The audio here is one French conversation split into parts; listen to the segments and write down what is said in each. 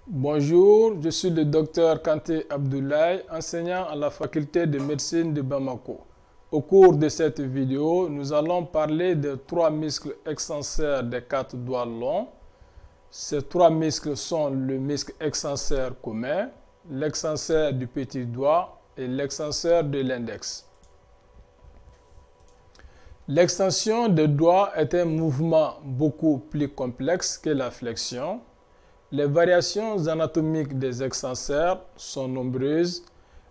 Bonjour, je suis le docteur Kanté Abdoulaye, enseignant à la faculté de médecine de Bamako. Au cours de cette vidéo, nous allons parler de trois muscles extenseurs des quatre doigts longs. Ces trois muscles sont le muscle extenseur commun, l'extenseur du petit doigt et l'extenseur de l'index. L'extension des doigts est un mouvement beaucoup plus complexe que la flexion. Les variations anatomiques des extenseurs sont nombreuses.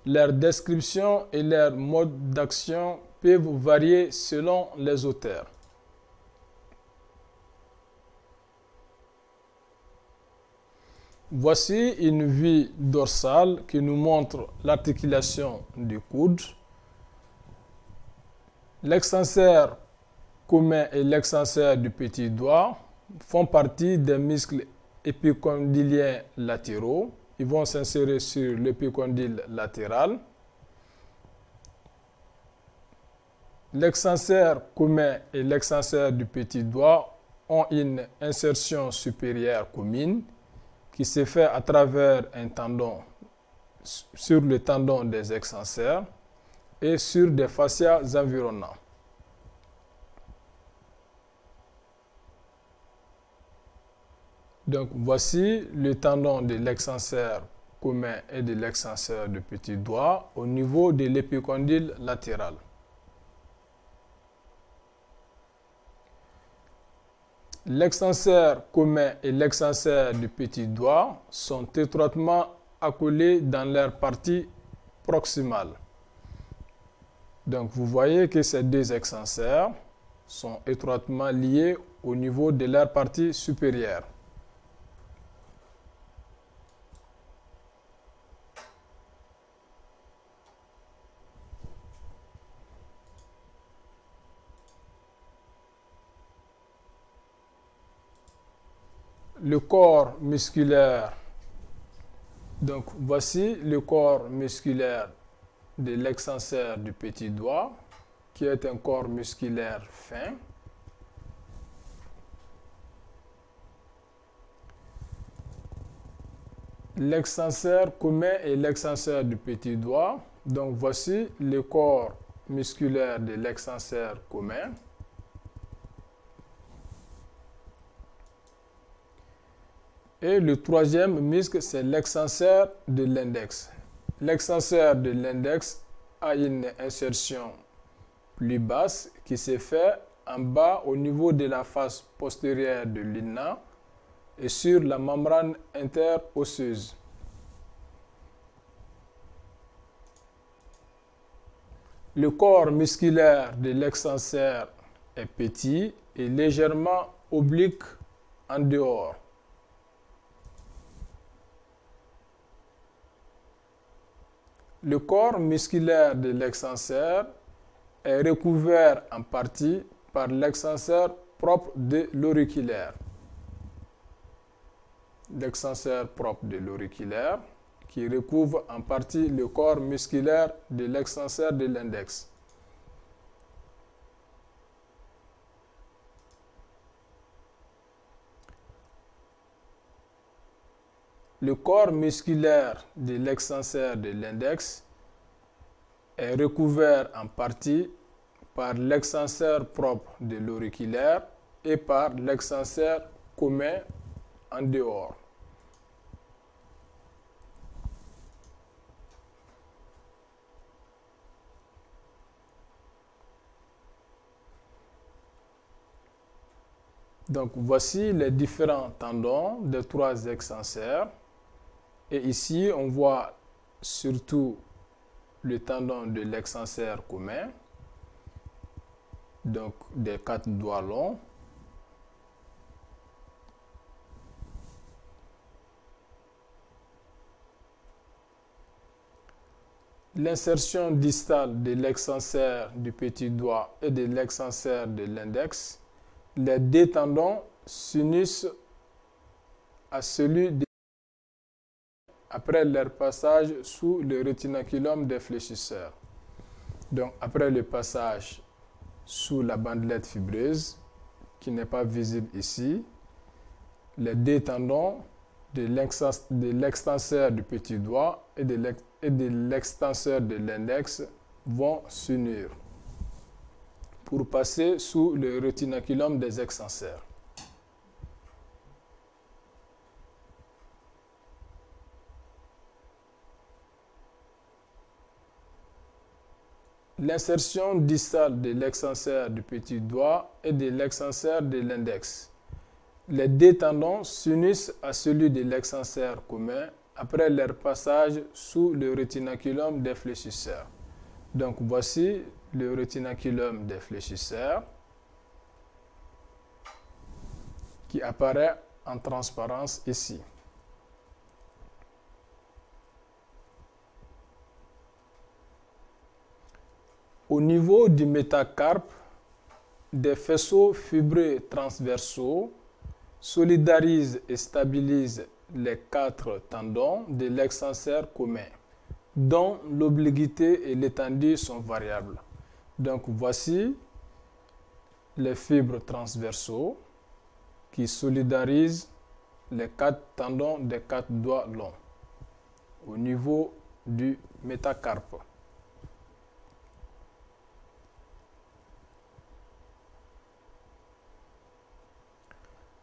Leur description et leur mode d'action peuvent varier selon les auteurs. Voici une vue dorsale qui nous montre l'articulation du coude. L'extenseur commun et l'extenseur du petit doigt font partie des muscles épicondyliens latéraux. Ils vont s'insérer sur l'épicondyle latéral. L'extenseur commun et l'extenseur du petit doigt ont une insertion supérieure commune qui se fait à travers un tendon sur le tendon des extenseurs et sur des fascias environnants. Donc voici le tendon de l'extenseur commun et de l'extenseur du petit doigt au niveau de l'épicondyle latéral. L'extenseur commun et l'extenseur du petit doigt sont étroitement accolés dans leur partie proximale. Donc vous voyez que ces deux extenseurs sont étroitement liés au niveau de leur partie supérieure. Le corps musculaire. Donc voici le corps musculaire de l'extenseur du petit doigt, qui est un corps musculaire fin. L'extenseur commun et l'extenseur du petit doigt. Donc voici le corps musculaire de l'extenseur commun. Et le troisième muscle, c'est l'extenseur de l'index. L'extenseur de l'index a une insertion plus basse qui se fait en bas au niveau de la face postérieure de l'ulna et sur la membrane interosseuse. Le corps musculaire de l'extenseur est petit et légèrement oblique en dehors. Le corps musculaire de l'extenseur est recouvert en partie par l'extenseur propre de l'auriculaire. L'extenseur propre de l'auriculaire qui recouvre en partie le corps musculaire de l'extenseur de l'index. Le corps musculaire de l'extenseur de l'index est recouvert en partie par l'extenseur propre de l'auriculaire et par l'extenseur commun en dehors. Donc voici les différents tendons des trois extenseurs. Et ici, on voit surtout le tendon de l'extenseur commun, donc des quatre doigts longs. L'insertion distale de l'extenseur du petit doigt et de l'extenseur de l'index. Les deux tendons s'unissent à celui de après leur passage sous le rétinaculum des fléchisseurs. Donc après le passage sous la bandelette fibreuse, qui n'est pas visible ici, les deux tendons de l'extenseur du petit doigt et de l'extenseur de l'index vont s'unir pour passer sous le rétinaculum des extenseurs. L'insertion distale de l'extenseur du petit doigt et de l'extenseur de l'index. Les deux tendons s'unissent à celui de l'extenseur commun après leur passage sous le rétinaculum des fléchisseurs. Donc voici le rétinaculum des fléchisseurs qui apparaît en transparence ici. Au niveau du métacarpe, des faisceaux fibreux transversaux solidarisent et stabilisent les 4 tendons de l'extenseur commun, dont l'obliquité et l'étendue sont variables. Donc voici les fibres transversaux qui solidarisent les 4 tendons des 4 doigts longs au niveau du métacarpe.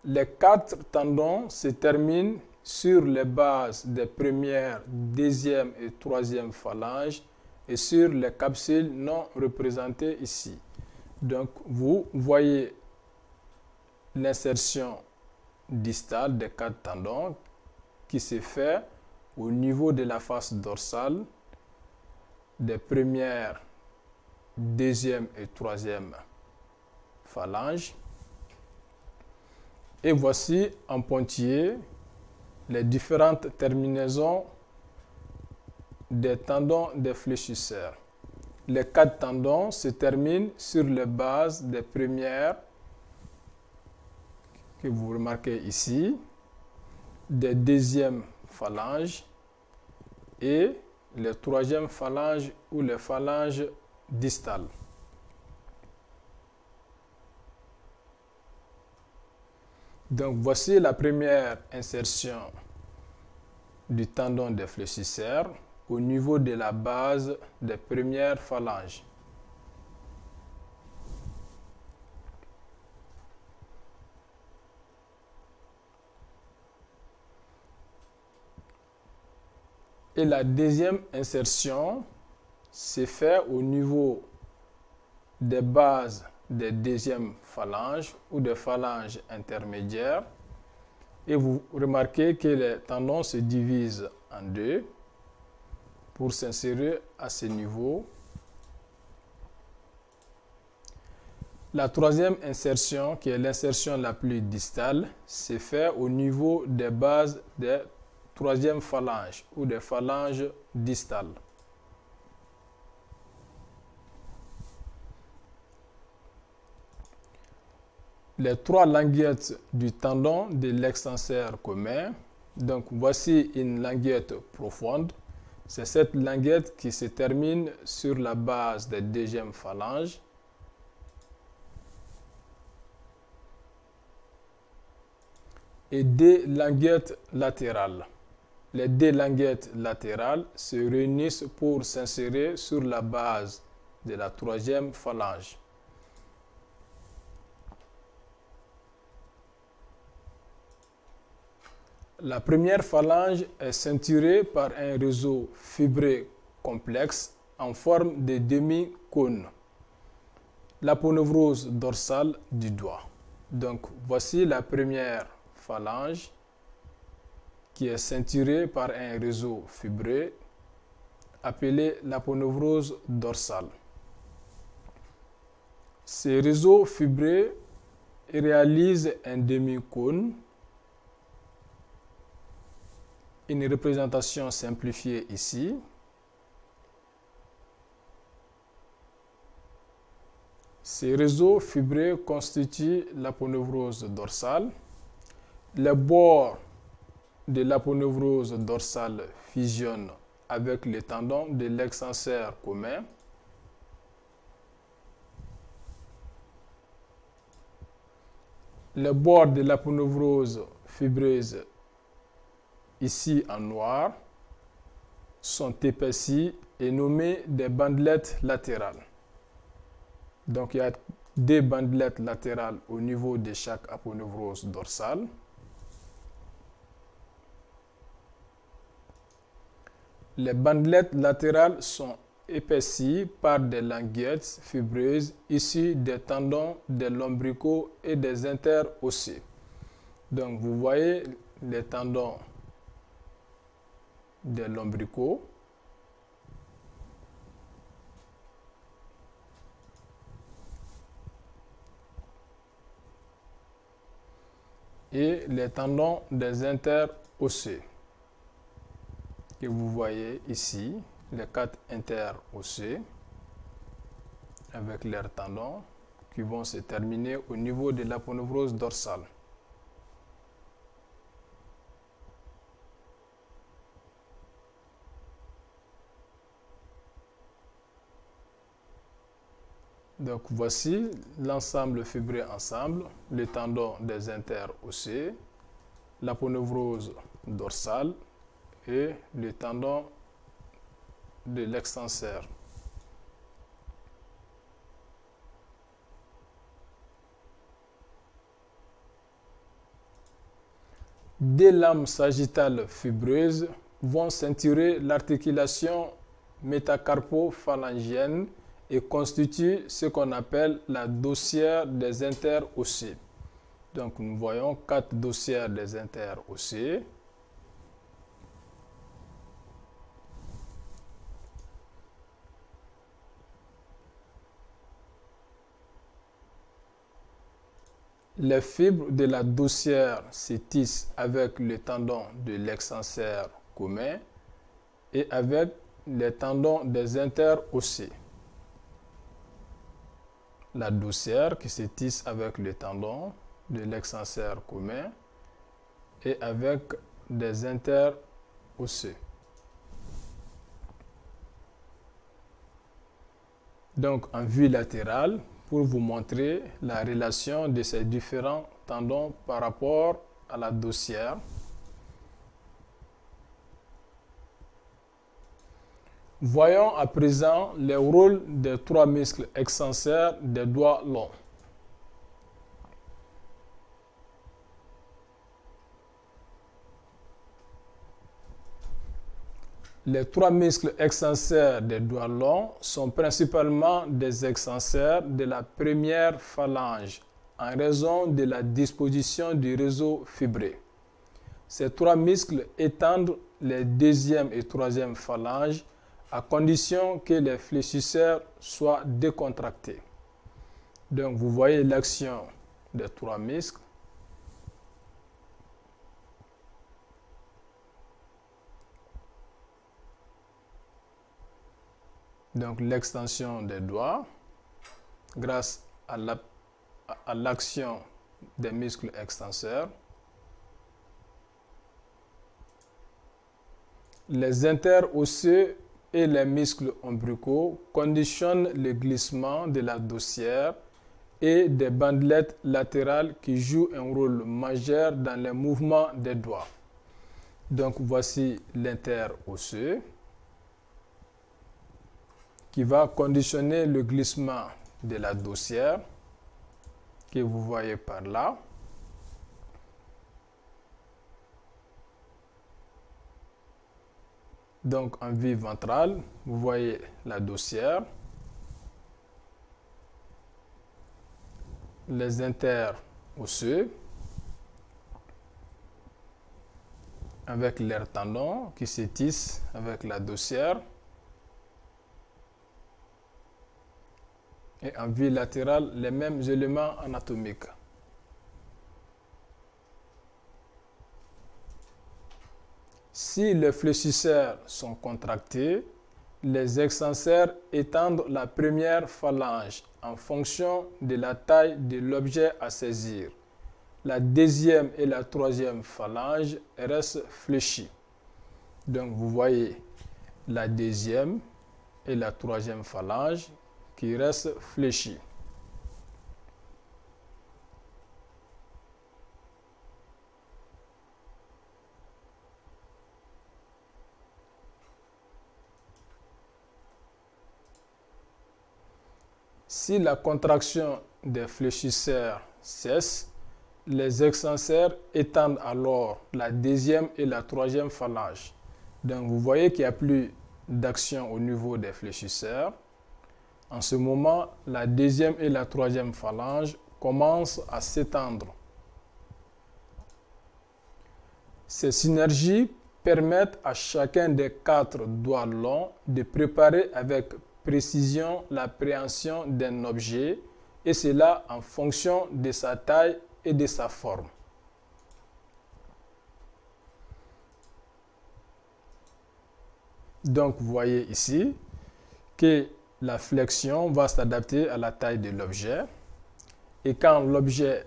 Les 4 tendons se terminent sur les bases des premières, deuxième et troisième phalanges et sur les capsules non représentées ici. Donc, vous voyez l'insertion distale des 4 tendons qui se fait au niveau de la face dorsale des premières, deuxième et troisième phalanges. Et voici en pointillé les différentes terminaisons des tendons des fléchisseurs. Les 4 tendons se terminent sur les bases des premières, que vous remarquez ici, des deuxièmes phalanges et les troisièmes phalanges ou les phalanges distales. Donc voici la première insertion du tendon des fléchisseurs au niveau de la base des premières phalanges. Et la deuxième insertion se fait au niveau des bases des deuxièmes phalanges ou des phalanges intermédiaires. Et vous remarquez que les tendons se divisent en deux pour s'insérer à ce niveau. La troisième insertion, qui est l'insertion la plus distale, se fait au niveau des bases des troisièmes phalanges ou des phalanges distales. Les 3 languettes du tendon de l'extenseur commun. Donc voici une languette profonde. C'est cette languette qui se termine sur la base des deuxièmes phalanges. Et 2 languettes latérales. Les 2 languettes latérales se réunissent pour s'insérer sur la base de la troisième phalange. La première phalange est ceinturée par un réseau fibré complexe en forme de demi-cône, l'aponevrose dorsale du doigt. Donc voici la première phalange qui est ceinturée par un réseau fibré appelé l'aponevrose dorsale. Ce réseau fibré réalise un demi-cône. Une représentation simplifiée ici. Ces réseaux fibrés constituent l'aponevrose dorsale. Les bords de l'aponevrose dorsale fusionnent avec les tendons de l'extenseur commun. Les bords de l'aponevrose fibreuse ici en noir, sont épaissis et nommés des bandelettes latérales. Donc, il y a des bandelettes latérales au niveau de chaque aponevrose dorsale. Les bandelettes latérales sont épaissies par des languettes fibreuses issues des tendons, des lombricaux et des interosseux. Donc, vous voyez les tendons des lombricaux. Et les tendons des interosseux que vous voyez ici, les 4 interosseux avec leurs tendons qui vont se terminer au niveau de l'aponevrose dorsale. Donc voici l'ensemble fibré ensemble, les tendons des interosseux, l'aponevrose dorsale et le tendon de l'extenseur. Des lames sagittales fibreuses vont ceinturer l'articulation métacarpophalangienne et constituent ce qu'on appelle la dossière des interosseux. Donc nous voyons 4 dossières des interosseux. Les fibres de la dossière se tissent avec le tendon de l'extenseur commun et avec les tendons des interosseux. La dossière qui se tisse avec le tendon de l'extenseur commun et avec des interosseux. Donc en vue latérale, pour vous montrer la relation de ces différents tendons par rapport à la dossière. Voyons à présent les rôles des 3 muscles extenseurs des doigts longs. Les 3 muscles extenseurs des doigts longs sont principalement des extenseurs de la première phalange en raison de la disposition du réseau fibré. Ces 3 muscles étendent les 2e et 3e phalanges à condition que les fléchisseurs soient décontractés. Donc vous voyez l'action des 3 muscles. Donc l'extension des doigts grâce à l'action des muscles extenseurs. Les interosseux et les muscles ombilicaux conditionnent le glissement de la dossière et des bandelettes latérales qui jouent un rôle majeur dans les mouvements des doigts. Donc voici l'interosseux qui va conditionner le glissement de la dossière que vous voyez par là. Donc en vue ventrale, vous voyez la dossière, les interosseux avec leurs tendons qui se tissent avec la dossière. Et en vue latérale, les mêmes éléments anatomiques. Si les fléchisseurs sont contractés, les extenseurs étendent la première phalange en fonction de la taille de l'objet à saisir. La 2e et la 3e phalange restent fléchies. Donc vous voyez la 2e et la 3e phalange qui restent fléchies. Si la contraction des fléchisseurs cesse, les extenseurs étendent alors la deuxième et la troisième phalange. Donc vous voyez qu'il n'y a plus d'action au niveau des fléchisseurs. En ce moment, la deuxième et la troisième phalange commencent à s'étendre. Ces synergies permettent à chacun des 4 doigts longs de préparer avec précision l'appréhension d'un objet, et cela en fonction de sa taille et de sa forme. Donc, vous voyez ici que la flexion va s'adapter à la taille de l'objet. Et quand l'objet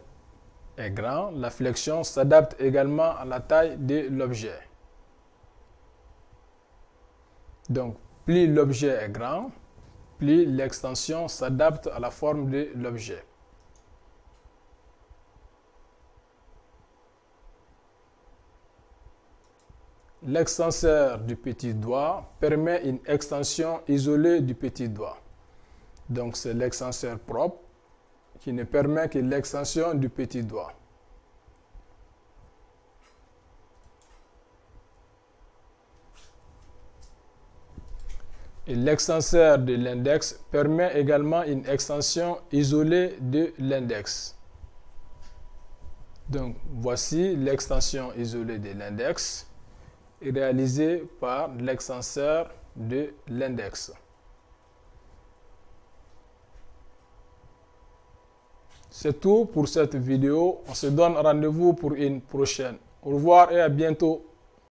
est grand, la flexion s'adapte également à la taille de l'objet. Donc, plus l'objet est grand, plus l'extension s'adapte à la forme de l'objet. L'extenseur du petit doigt permet une extension isolée du petit doigt. Donc, c'est l'extenseur propre qui ne permet que l'extension du petit doigt. Et l'extenseur de l'index permet également une extension isolée de l'index. Donc, voici l'extension isolée de l'index réalisée par l'extenseur de l'index. C'est tout pour cette vidéo. On se donne rendez-vous pour une prochaine. Au revoir et à bientôt.